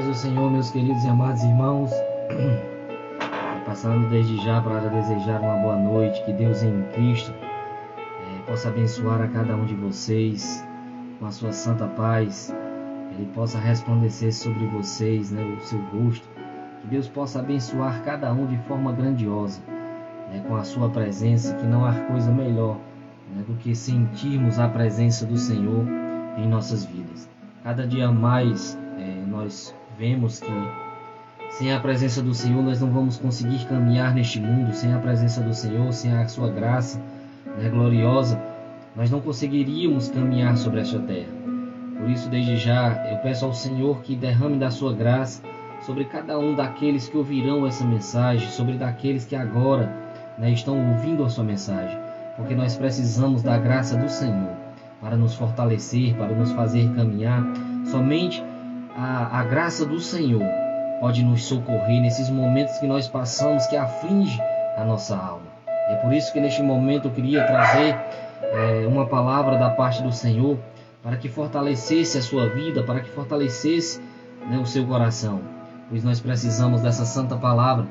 paz do Senhor, meus queridos e amados irmãos. Passando desde já para desejar uma boa noite, que Deus em Cristo possa abençoar a cada um de vocês com a sua santa paz. Ele possa resplandecer sobre vocês, o seu rosto. Que Deus possa abençoar cada um de forma grandiosa, com a sua presença, que não há coisa melhor do que sentirmos a presença do Senhor em nossas vidas. Cada dia mais nós vemos que sem a presença do Senhor nós não vamos conseguir caminhar neste mundo. Sem a presença do Senhor, sem a sua graça gloriosa, nós não conseguiríamos caminhar sobre esta terra. Por isso, desde já, eu peço ao Senhor que derrame da sua graça sobre cada um daqueles que ouvirão essa mensagem, sobre daqueles que agora estão ouvindo a sua mensagem, porque nós precisamos da graça do Senhor para nos fortalecer, para nos fazer caminhar. Somente a graça do Senhor pode nos socorrer nesses momentos que nós passamos, que aflige a nossa alma. É por isso que neste momento eu queria trazer uma palavra da parte do Senhor para que fortalecesse a sua vida, para que fortalecesse o seu coração, pois nós precisamos dessa santa palavra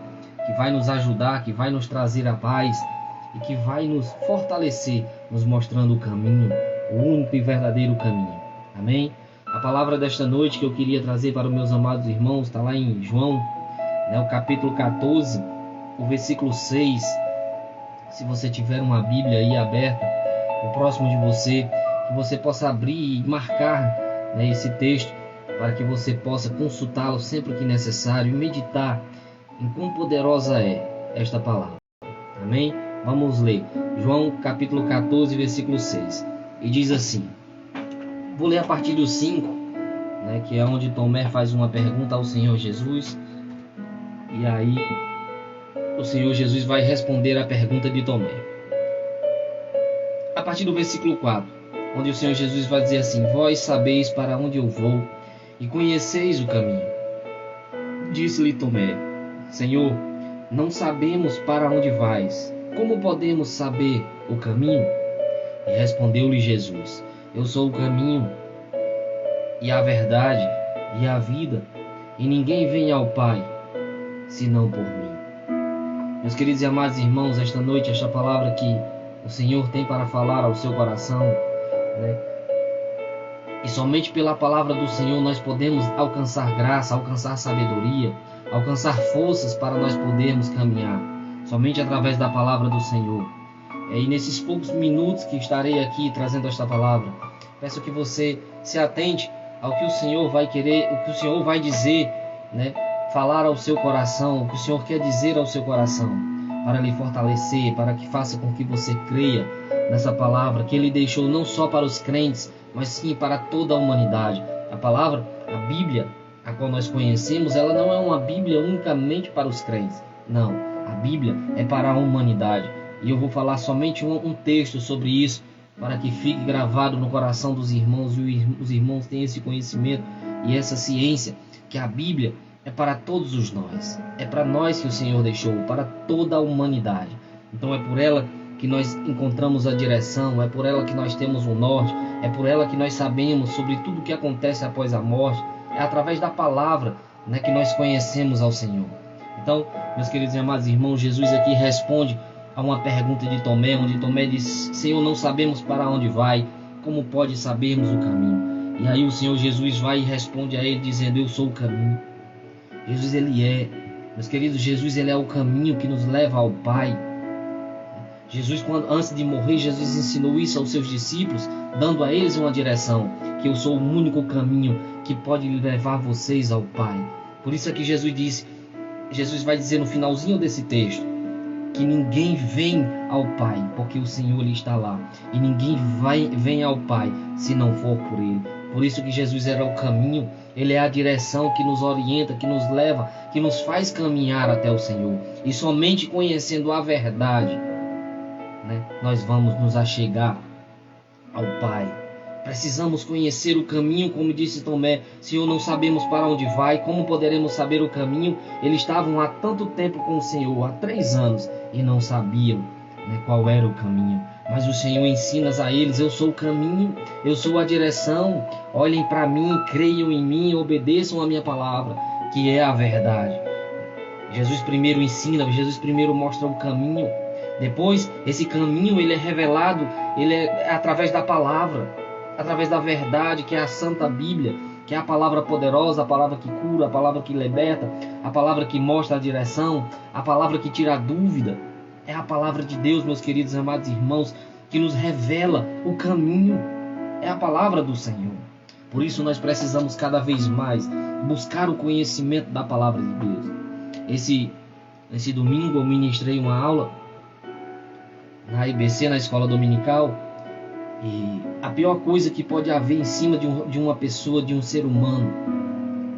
que vai nos ajudar, que vai nos trazer a paz e que vai nos fortalecer, nos mostrando o caminho, o único e verdadeiro caminho. Amém? A palavra desta noite que eu queria trazer para os meus amados irmãos está lá em João, o capítulo 14, o versículo 6. Se você tiver uma Bíblia aí aberta, o próximo de você, que você possa abrir e marcar esse texto, para que você possa consultá-lo sempre que necessário e meditar em quão poderosa é esta palavra. Amém? Vamos ler. João capítulo 14, versículo 6. E diz assim. Vou ler a partir do 5, que é onde Tomé faz uma pergunta ao Senhor Jesus. E aí o Senhor Jesus vai responder a pergunta de Tomé. A partir do versículo 4, onde o Senhor Jesus vai dizer assim: Vós sabeis para onde eu vou e conheceis o caminho. Disse-lhe Tomé: Senhor, não sabemos para onde vais. Como podemos saber o caminho? E respondeu-lhe Jesus: Eu sou o caminho e a verdade e a vida, e ninguém vem ao Pai senão por mim. Meus queridos e amados irmãos, esta noite, esta palavra que o Senhor tem para falar ao seu coração, e somente pela palavra do Senhor nós podemos alcançar graça, alcançar sabedoria, alcançar forças para nós podermos caminhar, somente através da palavra do Senhor. E nesses poucos minutos que estarei aqui trazendo esta palavra, peço que você se atente ao que o Senhor vai querer, o que o Senhor vai dizer, falar ao seu coração, o que o Senhor quer dizer ao seu coração, para lhe fortalecer, para que faça com que você creia nessa palavra que Ele deixou não só para os crentes, mas sim para toda a humanidade. A palavra, a Bíblia, a qual nós conhecemos, ela não é uma Bíblia unicamente para os crentes. Não, a Bíblia é para a humanidade. E eu vou falar somente um texto sobre isso, para que fique gravado no coração dos irmãos, e os irmãos tenham esse conhecimento e essa ciência, que a Bíblia é para todos nós. É para nós que o Senhor deixou, para toda a humanidade. Então é por ela que nós encontramos a direção, é por ela que nós temos o norte, é por ela que nós sabemos sobre tudo o que acontece após a morte. É através da palavra que nós conhecemos ao Senhor. Então, meus queridos e amados irmãos, Jesus aqui responde a uma pergunta de Tomé, onde Tomé diz: Senhor, não sabemos para onde vai, como pode sabermos o caminho? E aí o Senhor Jesus vai e responde a ele dizendo: Eu sou o caminho. Jesus, meus queridos, Jesus, ele é o caminho que nos leva ao Pai. Jesus, antes de morrer, Jesus ensinou isso aos seus discípulos, dando a eles uma direção, que eu sou o único caminho que pode levar vocês ao Pai. Por isso é que Jesus vai dizer no finalzinho desse texto, que ninguém vem ao Pai, porque o Senhor ele está lá. E ninguém vem ao Pai se não for por Ele. Por isso que Jesus era o caminho, Ele é a direção que nos orienta, que nos leva, que nos faz caminhar até o Senhor. E somente conhecendo a verdade, nós vamos nos achegar ao Pai. Precisamos conhecer o caminho, como disse Tomé. Senhor, não sabemos para onde vai, como poderemos saber o caminho? Eles estavam há tanto tempo com o Senhor, há 3 anos, e não sabiam qual era o caminho. Mas o Senhor ensina a eles: eu sou o caminho, eu sou a direção. Olhem para mim, creiam em mim, obedeçam a minha palavra, que é a verdade. Jesus primeiro ensina, Jesus primeiro mostra o caminho. Depois, esse caminho ele é revelado, ele é através da palavra, através da verdade, que é a Santa Bíblia, que é a palavra poderosa, a palavra que cura, a palavra que liberta, a palavra que mostra a direção, a palavra que tira a dúvida. É a palavra de Deus, meus queridos amados irmãos, que nos revela o caminho. É a palavra do Senhor. Por isso nós precisamos cada vez mais buscar o conhecimento da palavra de Deus. Esse domingo eu ministrei uma aula na IBC, na escola dominical, e a pior coisa que pode haver em cima de uma pessoa, de um ser humano,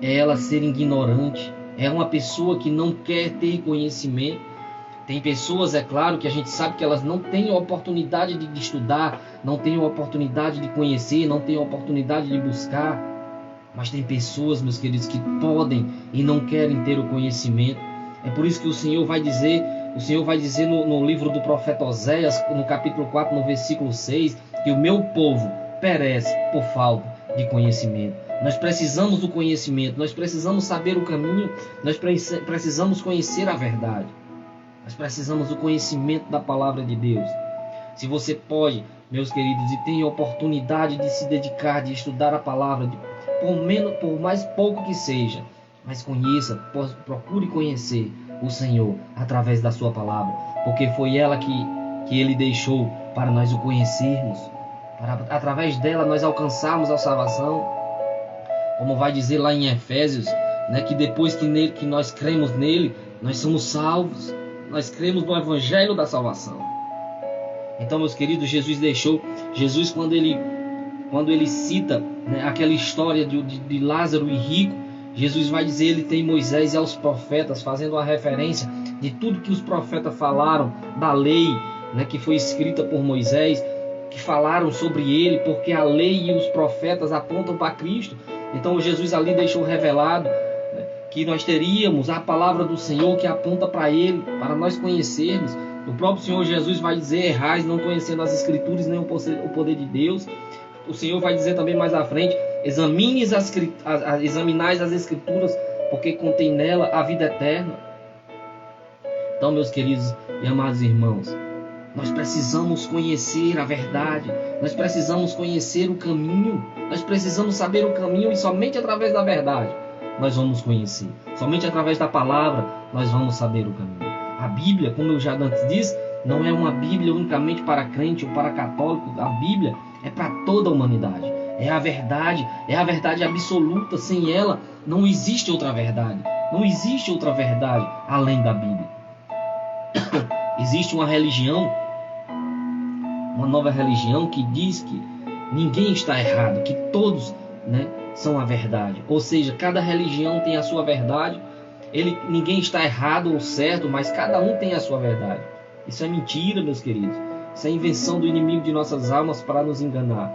é ela ser ignorante, é uma pessoa que não quer ter conhecimento. Tem pessoas, é claro, que a gente sabe que elas não têm oportunidade de estudar, não têm oportunidade de conhecer, não têm oportunidade de buscar, mas tem pessoas, meus queridos, que podem e não querem ter o conhecimento. É por isso que o Senhor vai dizer no livro do profeta Oséias, no capítulo 4, no versículo 6, que o meu povo perece por falta de conhecimento. Nós precisamos do conhecimento, nós precisamos saber o caminho, nós precisamos conhecer a verdade. Nós precisamos do conhecimento da palavra de Deus. Se você pode, meus queridos, e tem oportunidade de se dedicar, de estudar a palavra, por mais pouco que seja, mas conheça, procure conhecer o Senhor através da sua palavra, porque foi ela que Ele deixou para nós o conhecermos, para através dela nós alcançarmos a salvação. Como vai dizer lá em Efésios, né, que depois que nós cremos nele, nós somos salvos. Nós cremos no Evangelho da salvação. Então, meus queridos, Jesus quando ele cita, né, aquela história de Lázaro e rico, Jesus vai dizer, ele tem Moisés e aos profetas, fazendo uma referência de tudo que os profetas falaram, da lei, né, que foi escrita por Moisés, que falaram sobre ele, porque a lei e os profetas apontam para Cristo. Então Jesus ali deixou revelado, né, que nós teríamos a palavra do Senhor que aponta para Ele, para nós conhecermos. O próprio Senhor Jesus vai dizer: errais não conhecendo as Escrituras nem o poder de Deus. O Senhor vai dizer também mais à frente: examinais as Escrituras, porque contém nela a vida eterna. Então, meus queridos e amados irmãos, nós precisamos conhecer a verdade, nós precisamos conhecer o caminho, nós precisamos saber o caminho, e somente através da verdade nós vamos conhecer. Somente através da palavra nós vamos saber o caminho. A Bíblia, como eu já antes disse, não é uma Bíblia unicamente para crente ou para católico. A Bíblia é para toda a humanidade. É a verdade absoluta. Sem ela não existe outra verdade. Não existe outra verdade além da Bíblia. Existe uma religião, uma nova religião, que diz que ninguém está errado, que todos, né, são a verdade. Ou seja, cada religião tem a sua verdade. Ninguém está errado ou certo, mas cada um tem a sua verdade. Isso é mentira, meus queridos. Isso é invenção do inimigo de nossas almas para nos enganar.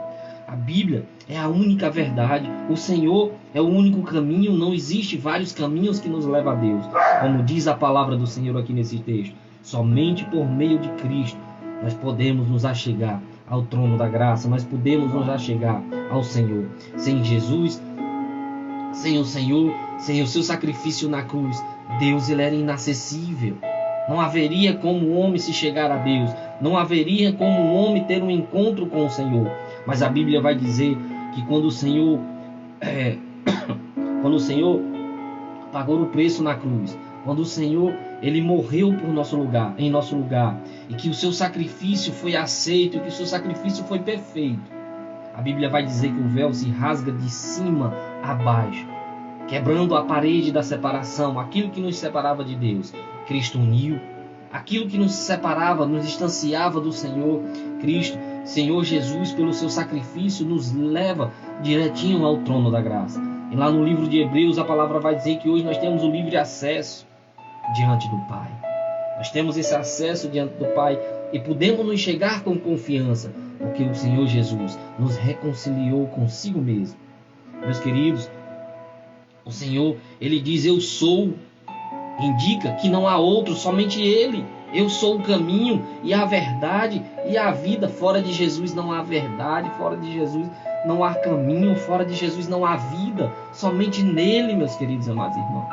A Bíblia é a única verdade. O Senhor é o único caminho. Não existe vários caminhos que nos levam a Deus. Como diz a palavra do Senhor aqui nesse texto, somente por meio de Cristo nós podemos nos achegar ao trono da graça. Nós podemos nos achegar ao Senhor. Sem Jesus, sem o Senhor, sem o seu sacrifício na cruz, Deus ele era inacessível. Não haveria como o homem se chegar a Deus. Não haveria como o homem ter um encontro com o Senhor. Mas a Bíblia vai dizer que quando o Senhor pagou o preço na cruz, quando o Senhor ele morreu por em nosso lugar, e que o seu sacrifício foi aceito, e que o seu sacrifício foi perfeito, a Bíblia vai dizer que o véu se rasga de cima a baixo, quebrando a parede da separação. Aquilo que nos separava de Deus, Cristo uniu. Aquilo que nos separava, nos distanciava do Senhor, Cristo, Senhor Jesus, pelo seu sacrifício, nos leva direitinho ao trono da graça. E lá no livro de Hebreus, a palavra vai dizer que hoje nós temos o livre acesso diante do Pai. Nós temos esse acesso diante do Pai e podemos nos chegar com confiança, porque o Senhor Jesus nos reconciliou consigo mesmo. Meus queridos, o Senhor, ele diz: eu sou. Indica que não há outro, somente Ele. Eu sou o caminho e a verdade e a vida. Fora de Jesus não há verdade, fora de Jesus não há caminho, fora de Jesus não há vida. Somente nele, meus queridos amados irmãos.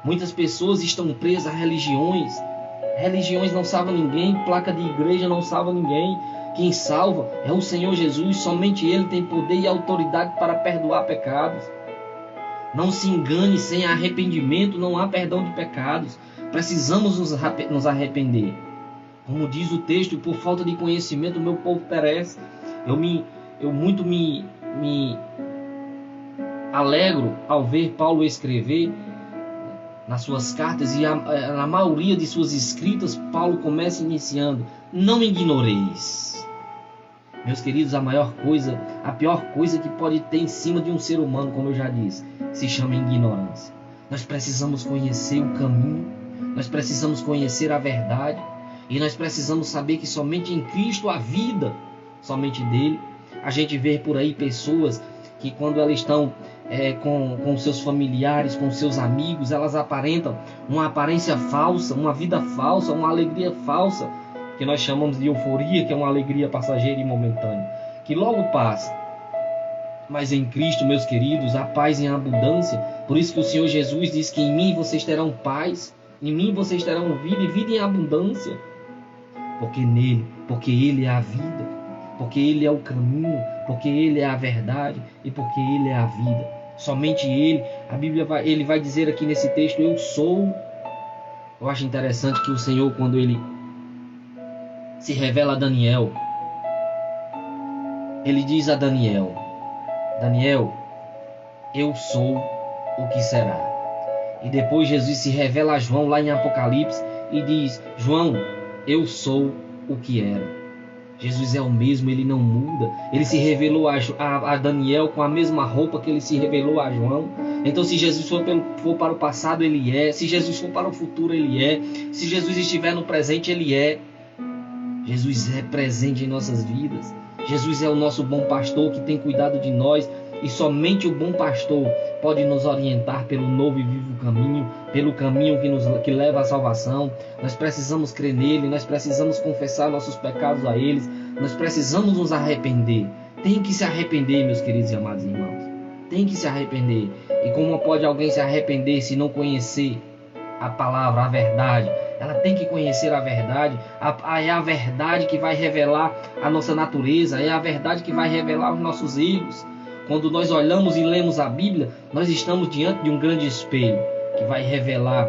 Muitas pessoas estão presas a religiões. Religiões não salvam ninguém, placa de igreja não salva ninguém. Quem salva é o Senhor Jesus. Somente Ele tem poder e autoridade para perdoar pecados. Não se engane, sem arrependimento não há perdão de pecados. Precisamos nos arrepender. Como diz o texto, por falta de conhecimento o meu povo perece. Eu muito me alegro ao ver Paulo escrever nas suas cartas, e na maioria de suas escritas, Paulo começa iniciando: não ignoreis. Meus queridos, a pior coisa que pode ter em cima de um ser humano, como eu já disse, se chama ignorância. Nós precisamos conhecer o caminho, nós precisamos conhecer a verdade, e nós precisamos saber que somente em Cristo há vida, somente dele. A gente vê por aí pessoas que, quando elas estão com seus familiares, com seus amigos, elas aparentam uma aparência falsa, uma vida falsa, uma alegria falsa, que nós chamamos de euforia, que é uma alegria passageira e momentânea, que logo passa. Mas em Cristo, meus queridos, há paz em abundância. Por isso que o Senhor Jesus diz que em mim vocês terão paz, em mim vocês terão vida, e vida em abundância. Porque Ele é a vida, porque Ele é o caminho, porque Ele é a verdade e porque Ele é a vida. Somente Ele. A Bíblia Ele vai dizer aqui nesse texto: eu sou. Eu acho interessante que o Senhor, quando Ele se revela a Daniel, Ele diz a Daniel: Daniel, eu sou o que será. E depois Jesus se revela a João lá em Apocalipse e diz: João, eu sou o que era. Jesus é o mesmo, Ele não muda. Ele se revelou a Daniel com a mesma roupa que Ele se revelou a João. Então, se Jesus for para o passado, Ele é. Se Jesus for para o futuro, Ele é. Se Jesus estiver no presente, Ele é. Jesus é presente em nossas vidas. Jesus é o nosso bom pastor que tem cuidado de nós. E somente o bom pastor pode nos orientar pelo novo e vivo caminho, pelo caminho que leva à salvação. Nós precisamos crer nele, nós precisamos confessar nossos pecados a eles, nós precisamos nos arrepender. Tem que se arrepender, meus queridos e amados irmãos. Tem que se arrepender. E como pode alguém se arrepender se não conhecer a palavra, a verdade? Ela tem que conhecer a verdade. É a verdade que vai revelar a nossa natureza, é a verdade que vai revelar os nossos erros. Quando nós olhamos e lemos a Bíblia, nós estamos diante de um grande espelho que vai revelar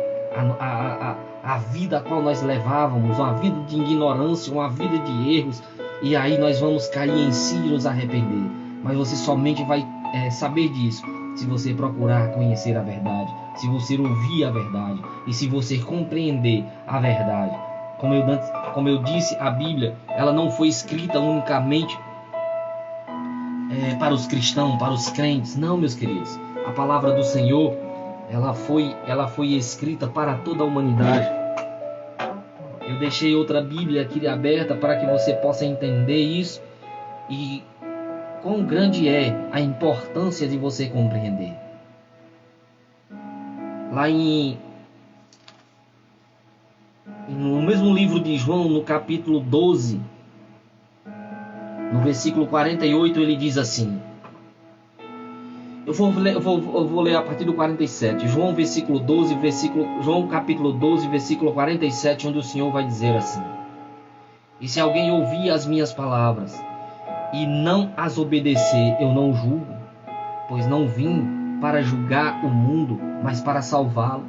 a vida a qual nós levávamos, uma vida de ignorância, uma vida de erros, e aí nós vamos cair em si e nos arrepender. Mas você somente vai saber disso se você procurar conhecer a verdade, se você ouvir a verdade e se você compreender a verdade. Como eu disse, a Bíblia ela não foi escrita unicamente para os cristãos, para os crentes. Não, meus queridos. A palavra do Senhor, ela foi escrita para toda a humanidade. Eu deixei outra Bíblia aqui aberta para que você possa entender isso e quão grande é a importância de você compreender. Lá no mesmo livro de João, no capítulo 12, no versículo 48, ele diz assim. Eu vou ler a partir do 47. João capítulo 12, versículo 47, onde o Senhor vai dizer assim: e se alguém ouvir as minhas palavras e não as obedecer, eu não julgo, pois não vim para julgar o mundo, mas para salvá-lo.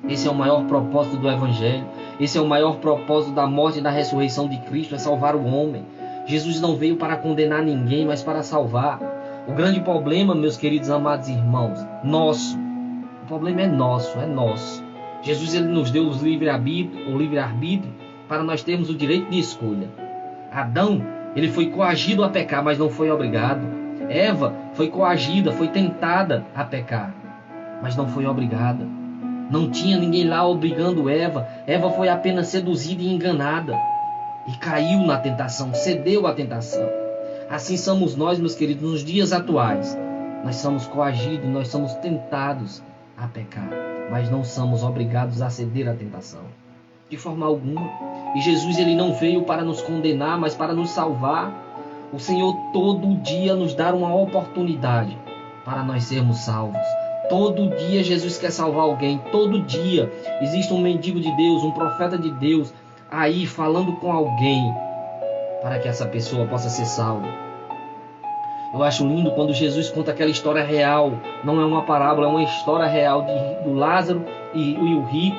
Esse é o maior propósito do Evangelho. Esse é o maior propósito da morte e da ressurreição de Cristo, é salvar o homem. Jesus não veio para condenar ninguém, mas para salvar. O grande problema, meus queridos amados irmãos, o problema é nosso. Jesus ele nos deu o livre-arbítrio para nós termos o direito de escolha. Adão, ele foi coagido a pecar, mas não foi obrigado. Eva foi coagida, foi tentada a pecar, mas não foi obrigada. Não tinha ninguém lá obrigando Eva. Eva foi apenas seduzida e enganada. E caiu na tentação, cedeu à tentação. Assim somos nós, meus queridos, nos dias atuais. Nós somos coagidos, nós somos tentados a pecar, mas não somos obrigados a ceder à tentação. de forma alguma. E Jesus, ele não veio para nos condenar, mas para nos salvar. O Senhor todo dia nos dá uma oportunidade para nós sermos salvos. Todo dia Jesus quer salvar alguém. Todo dia existe um mendigo de Deus, um profeta de Deus aí falando com alguém para que essa pessoa possa ser salva. Eu acho lindo quando Jesus conta aquela história real. Não é uma parábola, é uma história real do Lázaro e o rico.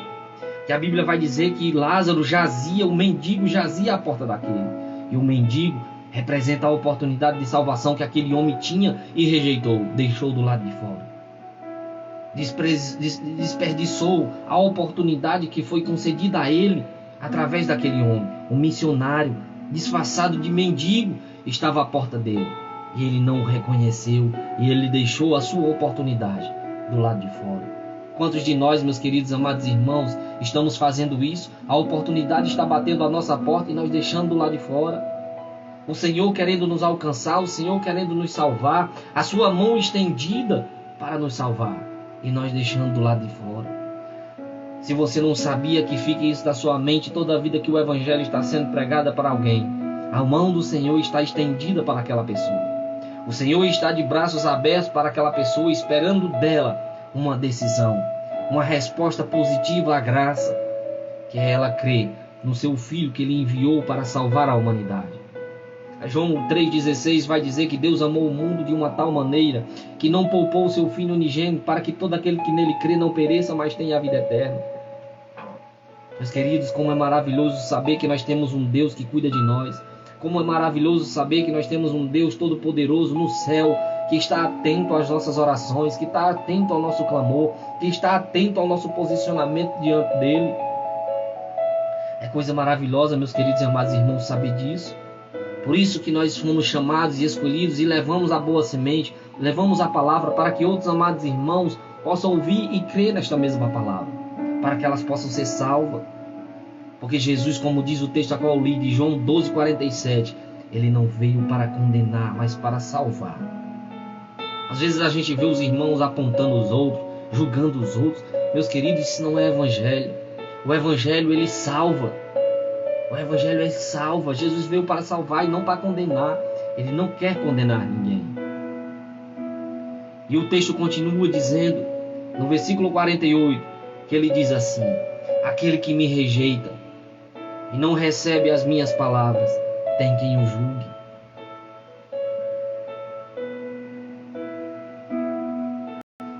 Que a Bíblia vai dizer que Lázaro jazia, o mendigo jazia à porta daquele. E o mendigo representa a oportunidade de salvação que aquele homem tinha e rejeitou, deixou do lado de fora. Desperdiçou a oportunidade que foi concedida a ele através daquele homem. Um missionário disfarçado de mendigo estava à porta dele. E ele não o reconheceu e ele deixou a sua oportunidade do lado de fora. Quantos de nós, meus queridos amados irmãos, estamos fazendo isso? A oportunidade está batendo à nossa porta e nós deixando do lado de fora. O Senhor querendo nos alcançar, o Senhor querendo nos salvar, a sua mão estendida para nos salvar e nós deixando do lado de fora. Se você não sabia, que fique isso na sua mente toda a vida que o Evangelho está sendo pregado para alguém. A mão do Senhor está estendida para aquela pessoa. O Senhor está de braços abertos para aquela pessoa, esperando dela uma decisão, uma resposta positiva à graça, que é ela crer no seu Filho que Ele enviou para salvar a humanidade. João 3,16 vai dizer que Deus amou o mundo de uma tal maneira que não poupou o seu Filho unigênito para que todo aquele que nele crê não pereça, mas tenha a vida eterna. Meus queridos, como é maravilhoso saber que nós temos um Deus que cuida de nós. Como é maravilhoso saber que nós temos um Deus todo-poderoso no céu, que está atento às nossas orações, que está atento ao nosso clamor, que está atento ao nosso posicionamento diante dele. É coisa maravilhosa, meus queridos e amados irmãos, saber disso. Por isso que nós fomos chamados e escolhidos e levamos a boa semente, levamos a palavra para que outros amados irmãos possam ouvir e crer nesta mesma palavra, para que elas possam ser salvas. Porque Jesus, como diz o texto a qual eu li, de João 12,47, Ele não veio para condenar, mas para salvar. Às vezes a gente vê os irmãos apontando os outros, julgando os outros. Meus queridos, isso não é evangelho. O evangelho, ele salva. O evangelho é salva. Jesus veio para salvar e não para condenar. Ele não quer condenar ninguém. E o texto continua dizendo, no versículo 48, que ele diz assim: aquele que me rejeita e não recebe as minhas palavras, tem quem o julgue.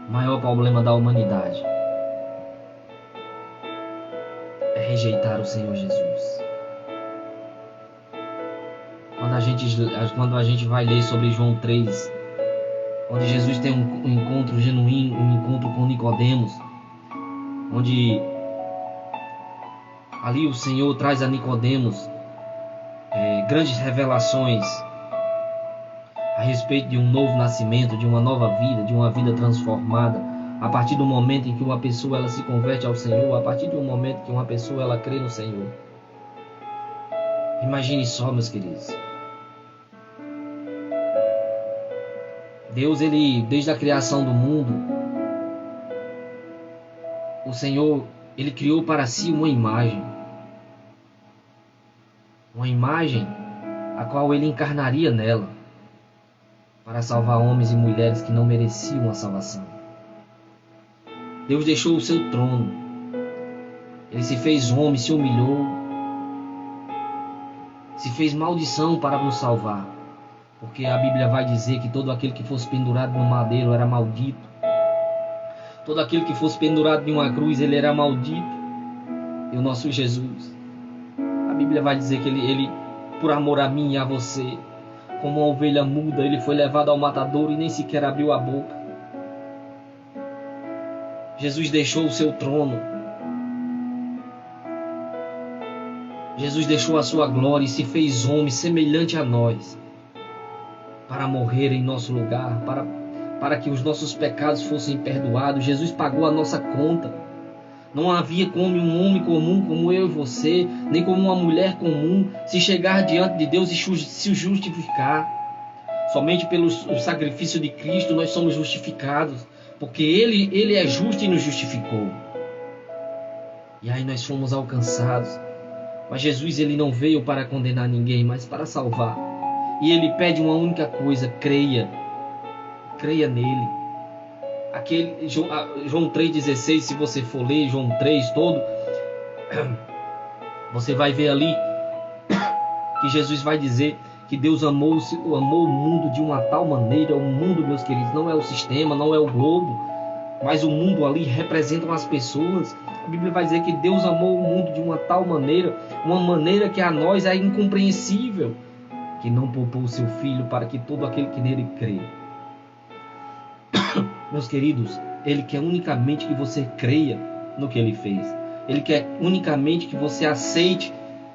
O maior problema da humanidade é rejeitar o Senhor Jesus. Quando a gente vai ler sobre João 3, onde Jesus tem um encontro genuíno, um encontro com Nicodemos, onde ali o Senhor traz a Nicodemos grandes revelações a respeito de um novo nascimento, de uma nova vida, de uma vida transformada, a partir do momento em que uma pessoa ela se converte ao Senhor, a partir do momento que uma pessoa ela crê no Senhor. Imagine só, meus queridos. Deus, ele, desde a criação do mundo, o Senhor, ele criou para si uma imagem a qual ele encarnaria nela, para salvar homens e mulheres que não mereciam a salvação. Deus deixou o seu trono, ele se fez homem, se humilhou, se fez maldição para nos salvar, porque a Bíblia vai dizer que todo aquele que fosse pendurado no madeiro era maldito, todo aquele que fosse pendurado em uma cruz, ele era maldito. E o nosso Jesus, a Bíblia vai dizer que ele, por amor a mim e a você, como uma ovelha muda, ele foi levado ao matadouro e nem sequer abriu a boca. Jesus deixou o seu trono. Jesus deixou a sua glória e se fez homem semelhante a nós, para morrer em nosso lugar, para que os nossos pecados fossem perdoados. Jesus pagou a nossa conta. Não havia como um homem comum como eu e você, nem como uma mulher comum, se chegar diante de Deus e se justificar. Somente pelo sacrifício de Cristo nós somos justificados, porque Ele é justo e nos justificou. E aí nós fomos alcançados. Mas Jesus, ele não veio para condenar ninguém, mas para salvar. E ele pede uma única coisa: creia. Creia nele. João 3,16, se você for ler João 3 todo, você vai ver ali que Jesus vai dizer que Deus amou o mundo de uma tal maneira. O mundo, meus queridos, não é o sistema, não é o globo, mas o mundo ali representam as pessoas. A Bíblia vai dizer que Deus amou o mundo de uma tal maneira, uma maneira que a nós é incompreensível, que não poupou o seu Filho para que todo aquele que nele crê. Meus queridos, Ele quer unicamente que você creia no que Ele fez. Ele quer unicamente que você aceite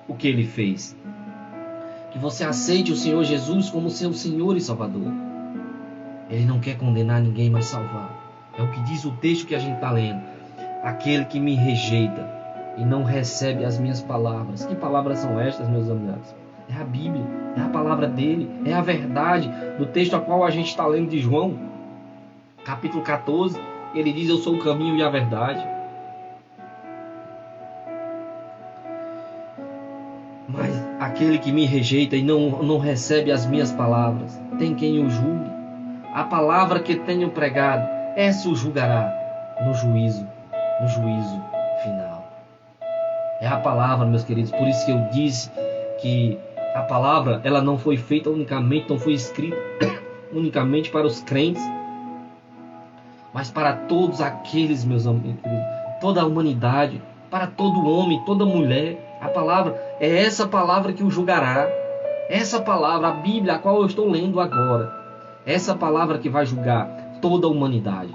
o que Ele fez. Que você aceite o Senhor Jesus como seu Senhor e Salvador. Ele não quer condenar ninguém, mas salvar. É o que diz o texto que a gente está lendo. Aquele que me rejeita e não recebe as minhas palavras. Que palavras são estas, meus amados? É a Bíblia, é a palavra dele, é a verdade do texto a qual a gente está lendo de João, capítulo 14. Ele diz: eu sou o caminho e a verdade. Mas aquele que me rejeita e não recebe as minhas palavras, tem quem o julgue. A palavra que tenho pregado, essa o julgará no juízo final. É a palavra, meus queridos. Por isso que eu disse que a palavra, ela não foi feita unicamente, não foi escrita unicamente para os crentes, mas para todos aqueles, meus amigos, toda a humanidade, para todo homem, toda mulher. A palavra é essa palavra que o julgará. Essa palavra, a Bíblia, a qual eu estou lendo agora, essa palavra que vai julgar toda a humanidade.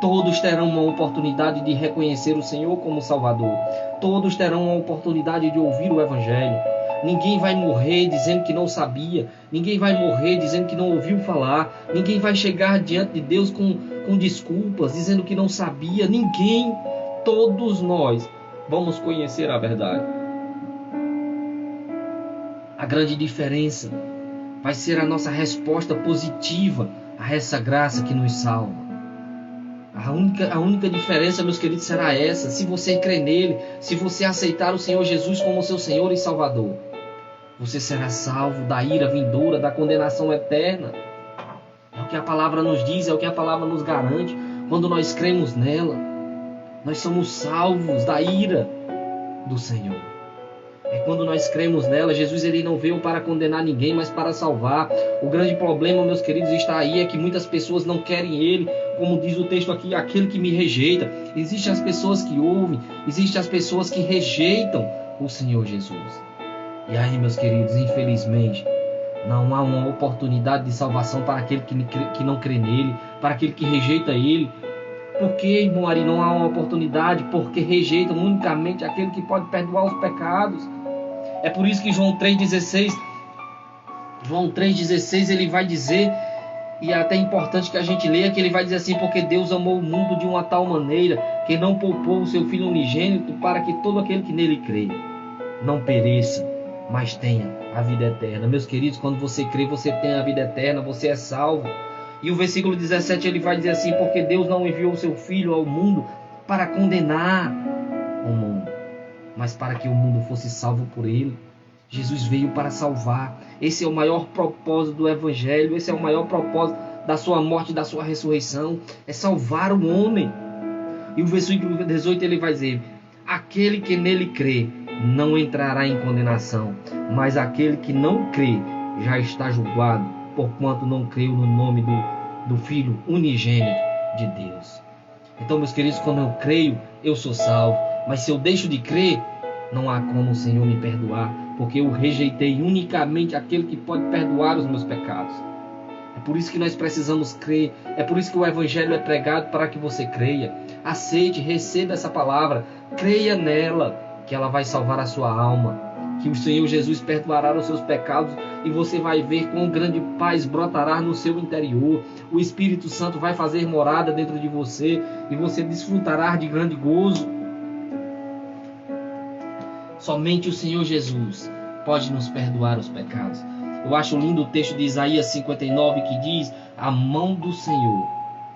Todos terão uma oportunidade de reconhecer o Senhor como Salvador. Todos terão uma oportunidade de ouvir o Evangelho. Ninguém vai morrer dizendo que não sabia. Ninguém vai morrer dizendo que não ouviu falar. Ninguém vai chegar diante de Deus com desculpas, dizendo que não sabia. Ninguém. Todos nós vamos conhecer a verdade. A grande diferença vai ser a nossa resposta positiva a essa graça que nos salva. A única diferença, meus queridos, será essa: se você crer nele, se você aceitar o Senhor Jesus como seu Senhor e Salvador, você será salvo da ira vindoura, da condenação eterna. É o que a palavra nos diz, é o que a palavra nos garante. Quando nós cremos nela, nós somos salvos da ira do Senhor. É quando nós cremos nela. Jesus, ele não veio para condenar ninguém, mas para salvar. O grande problema, meus queridos, está aí, é que muitas pessoas não querem ele. Como diz o texto aqui, aquele que me rejeita. Existem as pessoas que ouvem, existem as pessoas que rejeitam o Senhor Jesus. E aí, meus queridos, infelizmente, não há uma oportunidade de salvação para aquele que não crê nele, para aquele que rejeita ele. Por que, irmão Ari, não há uma oportunidade? Porque rejeitam unicamente aquele que pode perdoar os pecados. É por isso que João 3,16 ele vai dizer, e é até importante que a gente leia, que ele vai dizer assim: porque Deus amou o mundo de uma tal maneira que não poupou o seu Filho unigênito, para que todo aquele que nele crê não pereça, mas tenha a vida eterna. Meus queridos, quando você crê, você tem a vida eterna, você é salvo. E o versículo 17 ele vai dizer assim: porque Deus não enviou o seu Filho ao mundo para condenar o mundo, mas para que o mundo fosse salvo por ele. Jesus veio para salvar. Esse é o maior propósito do Evangelho. Esse é o maior propósito da sua morte e da sua ressurreição. É salvar o homem. E o versículo 18 ele vai dizer: aquele que nele crê não entrará em condenação, mas aquele que não crê já está julgado, porquanto não creu no nome do Filho unigênito de Deus. Então, meus queridos, quando eu creio, eu sou salvo. Mas se eu deixo de crer, não há como o Senhor me perdoar, porque eu rejeitei unicamente aquele que pode perdoar os meus pecados. É por isso que nós precisamos crer. É por isso que o Evangelho é pregado, para que você creia. Aceite, receba essa palavra, creia nela, que ela vai salvar a sua alma, que o Senhor Jesus perdoará os seus pecados, e você vai ver quão grande paz brotará no seu interior. O Espírito Santo vai fazer morada dentro de você, e você desfrutará de grande gozo. Somente o Senhor Jesus pode nos perdoar os pecados. Eu acho lindo o texto de Isaías 59, que diz: a mão do Senhor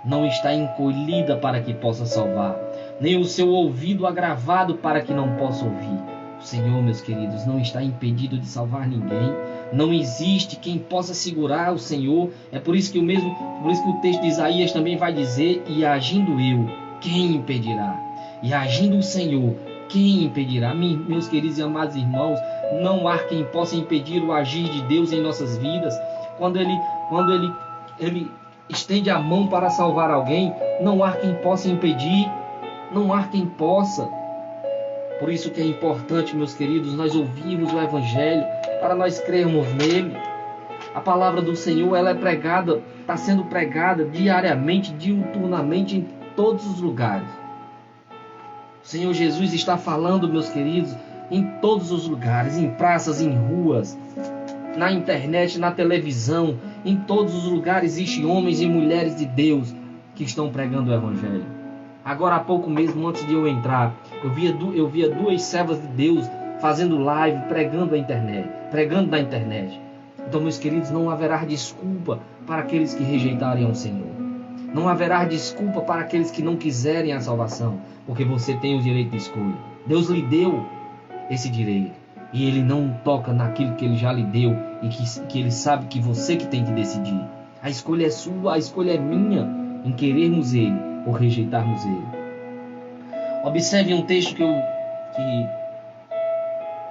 não está encolhida para que possa salvar, nem o seu ouvido agravado para que não possa ouvir. O Senhor, meus queridos, não está impedido de salvar ninguém. Não existe quem possa segurar o Senhor. É por isso que o texto de Isaías também vai dizer: e agindo eu, quem impedirá? E agindo o Senhor, quem impedirá? Meus queridos e amados irmãos, não há quem possa impedir o agir de Deus em nossas vidas. Quando Ele estende a mão para salvar alguém, não há quem possa impedir. Não há quem possa. Por isso que é importante, meus queridos, nós ouvirmos o Evangelho, para nós crermos nele. A palavra do Senhor, ela é pregada, está sendo pregada diariamente, diuturnamente, em todos os lugares. O Senhor Jesus está falando, meus queridos, em todos os lugares, em praças, em ruas, na internet, na televisão, em todos os lugares existem homens e mulheres de Deus que estão pregando o Evangelho. Agora há pouco mesmo, antes de eu entrar, eu via duas servas de Deus fazendo live, pregando na internet. Então, meus queridos, não haverá desculpa para aqueles que rejeitarem ao Senhor. Não haverá desculpa para aqueles que não quiserem a salvação, porque você tem o direito de escolha. Deus lhe deu esse direito, e Ele não toca naquilo que Ele já lhe deu, e que Ele sabe que você que tem que decidir. A escolha é sua, a escolha é minha, em querermos Ele ou rejeitarmos Ele. Observe um texto que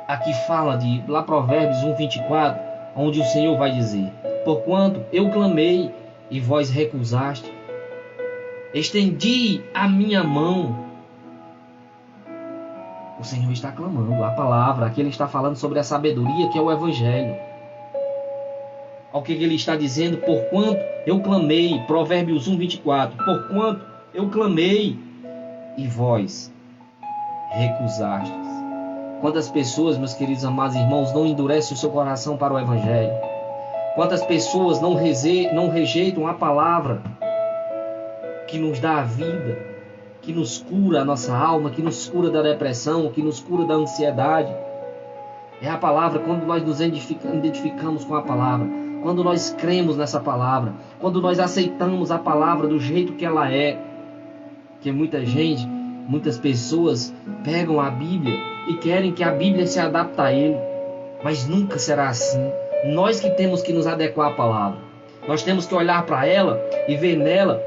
aqui fala de lá Provérbios 1:24, onde o Senhor vai dizer: porquanto eu clamei e vós recusaste, estendi a minha mão. O Senhor está clamando, a palavra, aqui Ele está falando sobre a sabedoria que é o Evangelho. Olha o que Ele está dizendo: porquanto eu clamei, Provérbios 1:24, porquanto eu clamei e vós recusastes. Quantas pessoas, meus queridos amados irmãos, não endurecem o seu coração para o Evangelho? Quantas pessoas não rejeitam a palavra que nos dá a vida, que nos cura a nossa alma, que nos cura da depressão, que nos cura da ansiedade? É a palavra. Quando nós nos identificamos com a palavra, quando nós cremos nessa palavra, quando nós aceitamos a palavra do jeito que ela é. Que muitas pessoas pegam a Bíblia e querem que a Bíblia se adapte a ele, mas nunca será assim. Nós que temos que nos adequar à palavra. Nós temos que olhar para ela e ver nela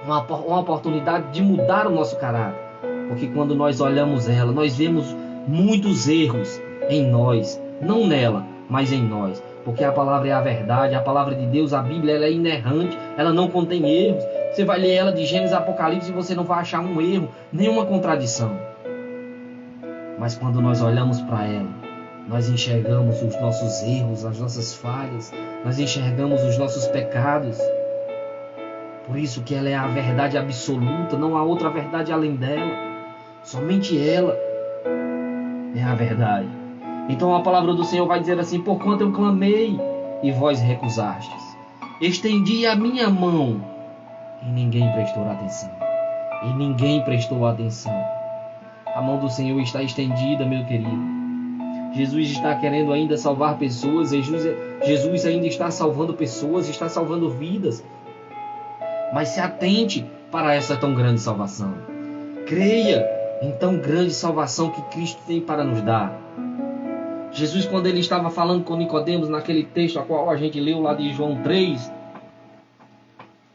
uma oportunidade de mudar o nosso caráter. Porque quando nós olhamos ela, nós vemos muitos erros em nós, não nela, mas em nós. Porque a palavra é a verdade, a palavra de Deus, a Bíblia, ela é inerrante, ela não contém erros. Você vai ler ela de Gênesis a Apocalipse e você não vai achar um erro, nenhuma contradição. Mas quando nós olhamos para ela, nós enxergamos os nossos erros, as nossas falhas, nós enxergamos os nossos pecados. Por isso que ela é a verdade absoluta, não há outra verdade além dela. Somente ela é a verdade. Então a palavra do Senhor vai dizer assim: porquanto eu clamei e vós recusastes, estendi a minha mão e ninguém prestou atenção. E ninguém prestou atenção. A mão do Senhor está estendida, meu querido. Jesus está querendo ainda salvar pessoas. Jesus ainda está salvando pessoas, está salvando vidas. Mas se atente para essa tão grande salvação. Creia em tão grande salvação que Cristo tem para nos dar. Jesus, quando ele estava falando com Nicodemos, naquele texto a qual a gente leu lá de João 3,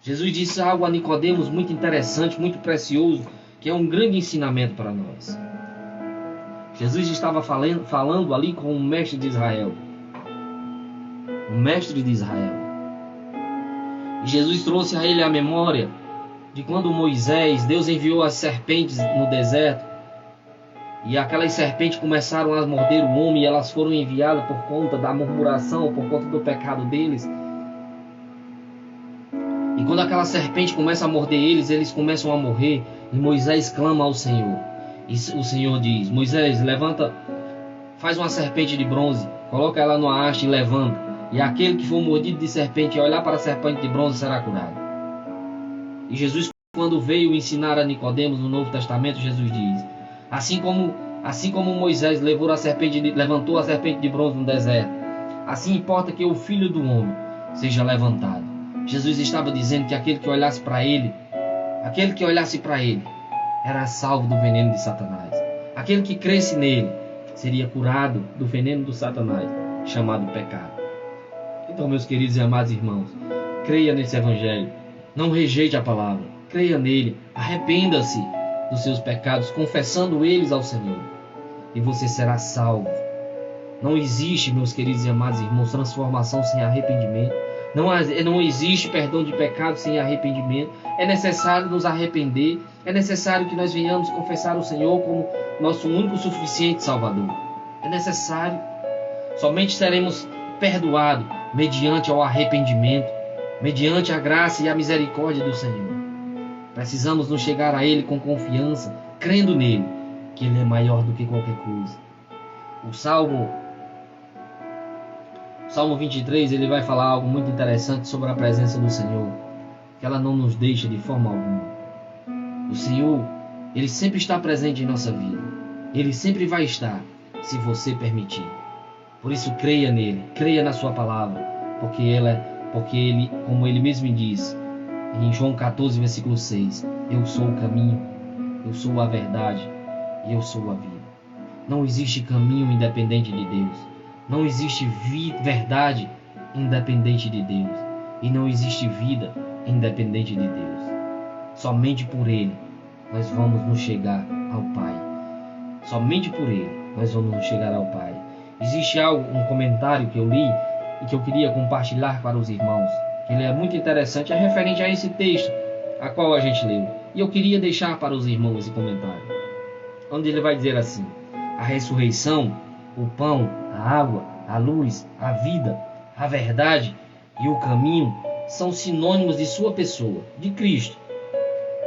Jesus disse algo a Nicodemos muito interessante, muito precioso, que é um grande ensinamento para nós. Jesus estava falando ali com o mestre de Israel. O mestre de Israel. E Jesus trouxe a ele a memória de quando Deus enviou as serpentes no deserto. E aquelas serpentes começaram a morder o homem, e elas foram enviadas por conta da murmuração, por conta do pecado deles. E quando aquela serpente começa a morder eles, eles começam a morrer. E Moisés clama ao Senhor. E o Senhor diz: Moisés, levanta, faz uma serpente de bronze, coloca ela numa haste e levanta. E aquele que for mordido de serpente e olhar para a serpente de bronze será curado. E Jesus, quando veio ensinar a Nicodemos no Novo Testamento, Jesus diz: Assim como Moisés levantou a serpente de bronze no deserto, assim importa que o Filho do Homem seja levantado. Jesus estava dizendo que aquele que olhasse para ele, era salvo do veneno de Satanás. Aquele que cresce nele seria curado do veneno do Satanás, chamado pecado. Então, meus queridos e amados irmãos, creia nesse evangelho, não rejeite a palavra, creia nele, arrependa-se dos seus pecados, confessando eles ao Senhor, e você será salvo. Não existe, meus queridos e amados irmãos, transformação sem arrependimento. Não existe perdão de pecado sem arrependimento. É necessário nos arrepender. É necessário que nós venhamos confessar o Senhor como nosso único suficiente Salvador. É necessário. Somente seremos perdoados mediante o arrependimento, mediante a graça e a misericórdia do Senhor. Precisamos nos chegar a Ele com confiança, crendo nele, que Ele é maior do que qualquer coisa. O Salmo 23, ele vai falar algo muito interessante sobre a presença do Senhor, que ela não nos deixa de forma alguma. O Senhor, ele sempre está presente em nossa vida. Ele sempre vai estar, se você permitir. Por isso, creia nele, creia na sua palavra, porque ele, como ele mesmo diz, em João 14, versículo 6, eu sou o caminho, eu sou a verdade e eu sou a vida. Não existe caminho independente de Deus. Não existe verdade independente de Deus. E não existe vida independente de Deus. Somente por Ele nós vamos nos chegar ao Pai. Somente por Ele nós vamos nos chegar ao Pai. Existe um comentário que eu li e que eu queria compartilhar para os irmãos. Ele é muito interessante, é referente a esse texto a qual a gente leu. E eu queria deixar para os irmãos esse comentário. Onde ele vai dizer assim: a ressurreição, o pão, a água, a luz, a vida, a verdade e o caminho são sinônimos de sua pessoa, de Cristo.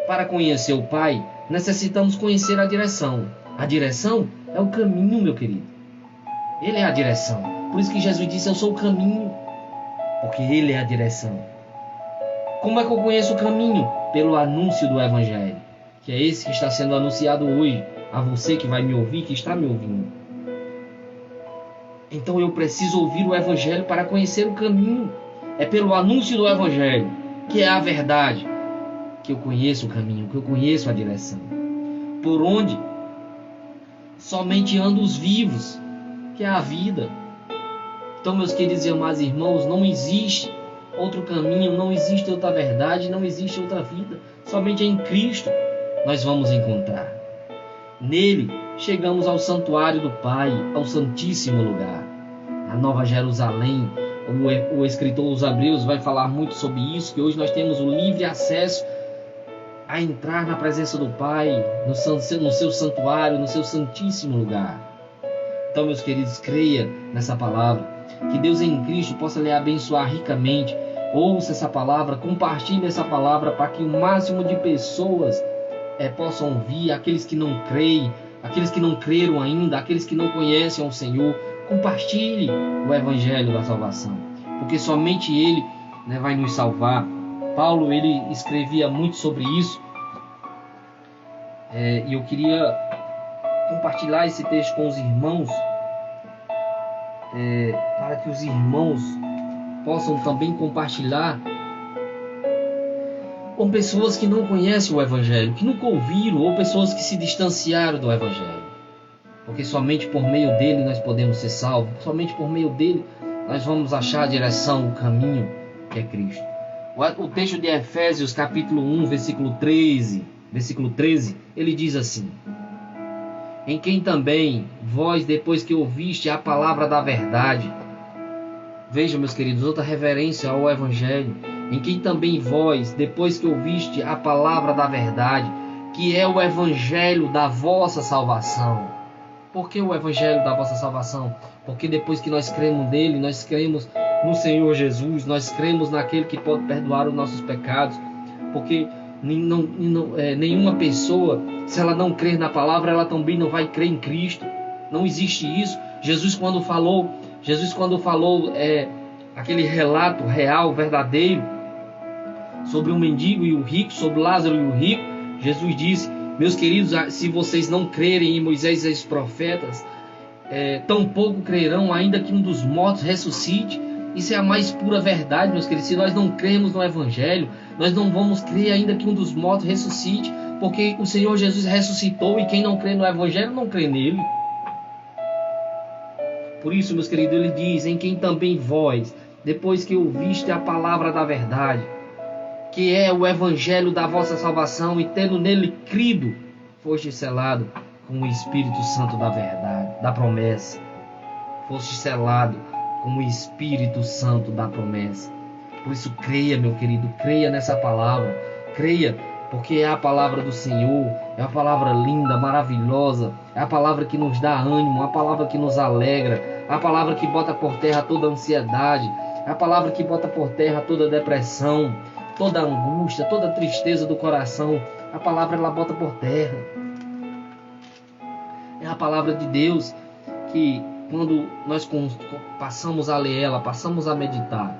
Para conhecer o Pai, necessitamos conhecer a direção. A direção é o caminho, meu querido. Ele é a direção. Por isso que Jesus disse: eu sou o caminho, porque Ele é a direção. Como é que eu conheço o caminho? Pelo anúncio do Evangelho, que é esse que está sendo anunciado hoje a você que vai me ouvir, que está me ouvindo. Então eu preciso ouvir o Evangelho para conhecer o caminho. É pelo anúncio do Evangelho, que é a verdade, que eu conheço o caminho, que eu conheço a direção. Por onde somente andam os vivos, que é a vida. Então, meus queridos e amados irmãos, não existe outro caminho, não existe outra verdade, não existe outra vida. Somente em Cristo nós vamos encontrar. Nele chegamos ao santuário do Pai, ao Santíssimo Lugar, a Nova Jerusalém. O escritor dos Hebreus vai falar muito sobre isso, que hoje nós temos o livre acesso a entrar na presença do Pai, no seu santuário, no seu Santíssimo Lugar. Então, meus queridos, creia nessa palavra, que Deus em Cristo possa lhe abençoar ricamente. Ouça essa palavra, compartilhe essa palavra para que o máximo de pessoas possam ouvir, aqueles que não creem, aqueles que não creram ainda, aqueles que não conhecem o Senhor. Compartilhe o Evangelho da salvação, porque somente Ele vai nos salvar. Paulo, ele escrevia muito sobre isso, e eu queria compartilhar esse texto com os irmãos, para que os irmãos possam também compartilhar com pessoas que não conhecem o Evangelho, que nunca ouviram, ou pessoas que se distanciaram do Evangelho. Porque somente por meio dele nós podemos ser salvos, somente por meio dele nós vamos achar a direção, o caminho, que é Cristo. O texto de Efésios, capítulo 1, versículo 13, ele diz assim: em quem também vós, depois que ouviste a palavra da verdade, veja, meus queridos, outra reverência ao Evangelho, em quem também vós, depois que ouviste a palavra da verdade, que é o Evangelho da vossa salvação. Por que o Evangelho da vossa salvação? Porque depois que nós cremos nele, nós cremos no Senhor Jesus, nós cremos naquele que pode perdoar os nossos pecados. Porque nenhuma pessoa, se ela não crer na palavra, ela também não vai crer em Cristo. Não existe isso. Jesus quando falou aquele relato real, verdadeiro, sobre o mendigo e o rico, sobre Lázaro e o rico, Jesus disse: meus queridos, se vocês não crerem em Moisés e os profetas, tampouco crerão, ainda que um dos mortos ressuscite. Isso é a mais pura verdade, meus queridos. Se nós não cremos no Evangelho, nós não vamos crer ainda que um dos mortos ressuscite, porque o Senhor Jesus ressuscitou e quem não crê no Evangelho não crê nele. Por isso, meus queridos, ele diz: em quem também vós, depois que ouviste a palavra da verdade, que é o Evangelho da vossa salvação, e tendo nele crido, foste selado com o Espírito Santo da verdade, da promessa. Foste selado com o Espírito Santo da promessa. Por isso creia, meu querido, creia nessa palavra. Creia, porque é a palavra do Senhor, é a palavra linda, maravilhosa, é a palavra que nos dá ânimo, a palavra que nos alegra, a palavra que bota por terra toda ansiedade, a palavra que bota por terra toda depressão, toda angústia, toda tristeza do coração. A palavra ela bota por terra. É a palavra de Deus que, quando nós passamos a ler ela, passamos a meditar,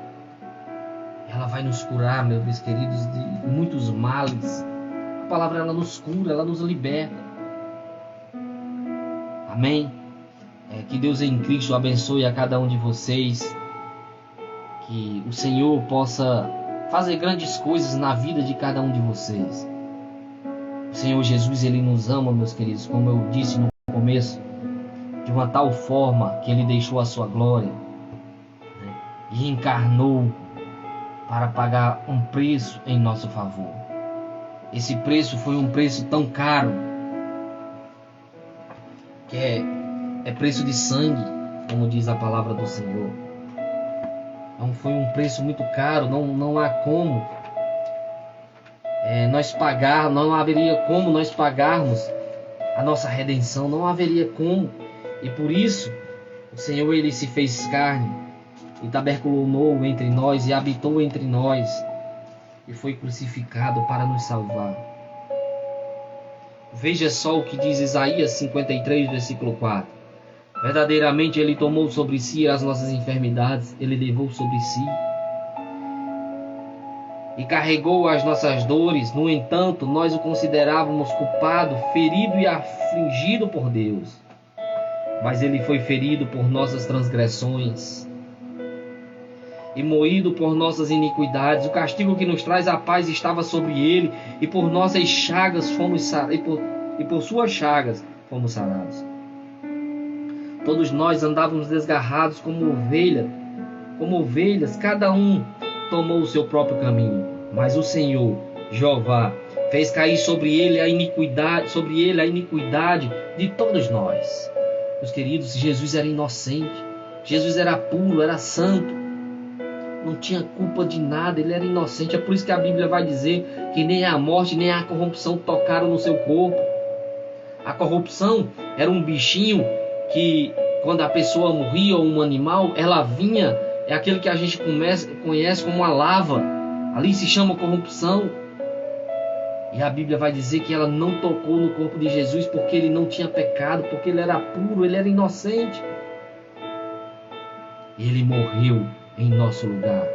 ela vai nos curar, meus queridos, de muitos males. A palavra ela nos cura, ela nos liberta. Amém? Que Deus em Cristo abençoe a cada um de vocês. Que o Senhor possa fazer grandes coisas na vida de cada um de vocês. O Senhor Jesus, Ele nos ama, meus queridos, como eu disse no começo, de uma tal forma que Ele deixou a sua glória, né, e encarnou para pagar um preço em nosso favor. Esse preço foi um preço tão caro, que é preço de sangue, como diz a palavra do Senhor. Então foi um preço muito caro, não há como nós pagar, não haveria como nós pagarmos a nossa redenção, não haveria como. E por isso o Senhor ele se fez carne e taberculou entre nós e habitou entre nós e foi crucificado para nos salvar. Veja só o que diz Isaías 53, versículo 4. Verdadeiramente Ele tomou sobre si as nossas enfermidades, Ele levou sobre si e carregou as nossas dores. No entanto, nós o considerávamos culpado, ferido e afligido por Deus. Mas Ele foi ferido por nossas transgressões e moído por nossas iniquidades. O castigo que nos traz a paz estava sobre Ele, e por nossas chagas fomos e por suas chagas fomos sarados. Todos nós andávamos desgarrados como ovelhas, cada um tomou o seu próprio caminho. Mas o Senhor, Jeová, fez cair sobre ele a iniquidade de todos nós. Meus queridos, Jesus era inocente, Jesus era puro, era santo, não tinha culpa de nada, ele era inocente. É por isso que a Bíblia vai dizer que nem a morte nem a corrupção tocaram no seu corpo. A corrupção era um bichinho que, quando a pessoa morria, ou um animal, ela vinha, é aquele que a gente conhece como a lava. Ali se chama corrupção. E a Bíblia vai dizer que ela não tocou no corpo de Jesus porque ele não tinha pecado, porque ele era puro, ele era inocente. E ele morreu em nosso lugar.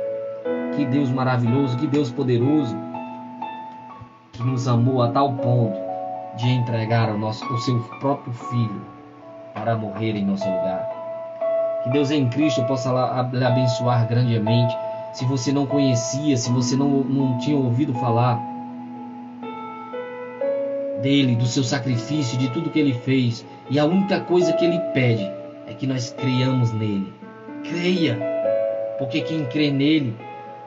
Que Deus maravilhoso, que Deus poderoso, que nos amou a tal ponto de entregar o seu próprio Filho para morrer em nosso lugar. Que Deus em Cristo possa lhe abençoar grandemente. Se você não conhecia, se você não tinha ouvido falar dele, do seu sacrifício, de tudo que ele fez, e a única coisa que ele pede é que nós creiamos nele. Creia, porque quem crê nele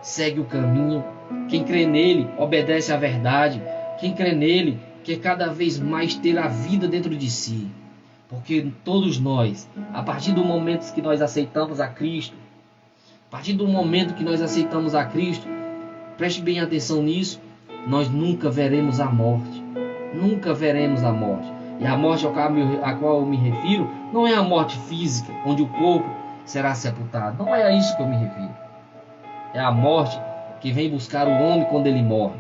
segue o caminho, quem crê nele obedece à verdade, quem crê nele quer cada vez mais ter a vida dentro de si. Porque todos nós, a partir do momento que nós aceitamos a Cristo, a partir do momento que nós aceitamos a Cristo, preste bem atenção nisso, nós nunca veremos a morte. Nunca veremos a morte. E a morte a qual eu me refiro não é a morte física, onde o corpo será sepultado. Não é a isso que eu me refiro. É a morte que vem buscar o homem quando ele morre.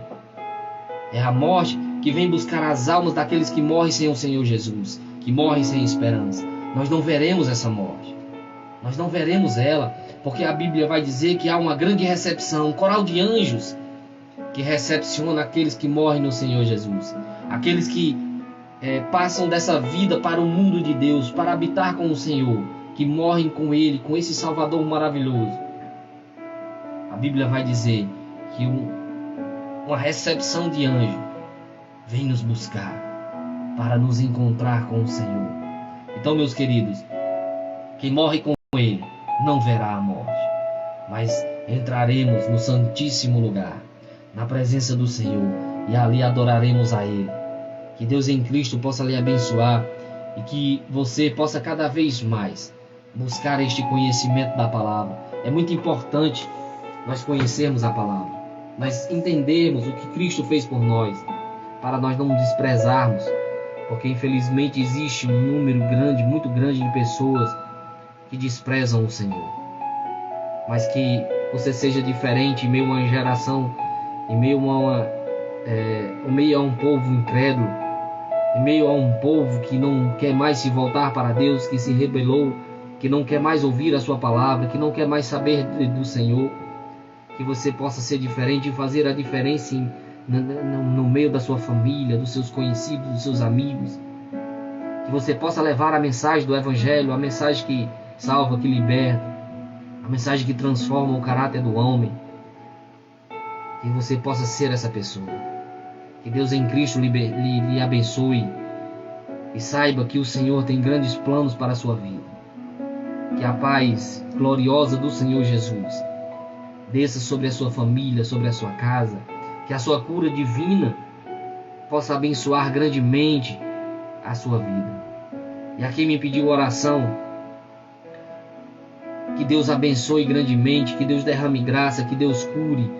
É a morte que vem buscar as almas daqueles que morrem sem o Senhor Jesus, que morrem sem esperança. Nós não veremos essa morte. Nós não veremos ela, porque a Bíblia vai dizer que há uma grande recepção, um coral de anjos que recepciona aqueles que morrem no Senhor Jesus. Aqueles que passam dessa vida para o mundo de Deus, para habitar com o Senhor, que morrem com Ele, com esse Salvador maravilhoso. A Bíblia vai dizer que uma recepção de anjo vem nos buscar para nos encontrar com o Senhor. Então, meus queridos, quem morre com Ele não verá a morte, mas entraremos no Santíssimo Lugar, na presença do Senhor, e ali adoraremos a Ele. Que Deus em Cristo possa lhe abençoar e que você possa cada vez mais buscar este conhecimento da palavra. É muito importante nós conhecermos a palavra, nós entendermos o que Cristo fez por nós, para nós não desprezarmos, porque infelizmente existe um número grande, muito grande de pessoas que desprezam o Senhor. Mas que você seja diferente em meio a uma geração, em meio a um povo incrédulo, em meio a um povo que não quer mais se voltar para Deus, que se rebelou, que não quer mais ouvir a sua palavra, que não quer mais saber do Senhor. Que você possa ser diferente e fazer a diferença no meio da sua família, dos seus conhecidos, dos seus amigos. Que você possa levar a mensagem do Evangelho, a mensagem que salva, que liberta, a mensagem que transforma o caráter do homem. Que você possa ser essa pessoa. Que Deus em Cristo lhe abençoe e saiba que o Senhor tem grandes planos para a sua vida. Que a paz gloriosa do Senhor Jesus desça sobre a sua família, sobre a sua casa. Que a sua cura divina possa abençoar grandemente a sua vida. E a quem me pediu oração, que Deus abençoe grandemente, que Deus derrame graça, que Deus cure,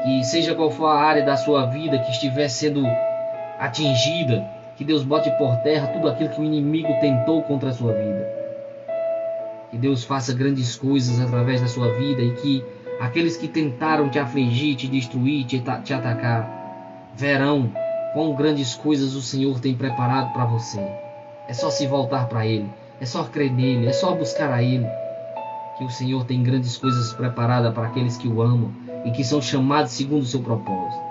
que seja qual for a área da sua vida que estiver sendo atingida, que Deus bote por terra tudo aquilo que o inimigo tentou contra a sua vida. Que Deus faça grandes coisas através da sua vida e que aqueles que tentaram te afligir, te destruir, te atacar, verão quão grandes coisas o Senhor tem preparado para você. É só se voltar para Ele, é só crer nele, é só buscar a Ele, que o Senhor tem grandes coisas preparadas para aqueles que o amam e que são chamados segundo o seu propósito.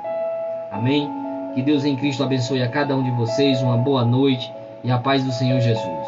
Amém? Que Deus em Cristo abençoe a cada um de vocês, uma boa noite e a paz do Senhor Jesus.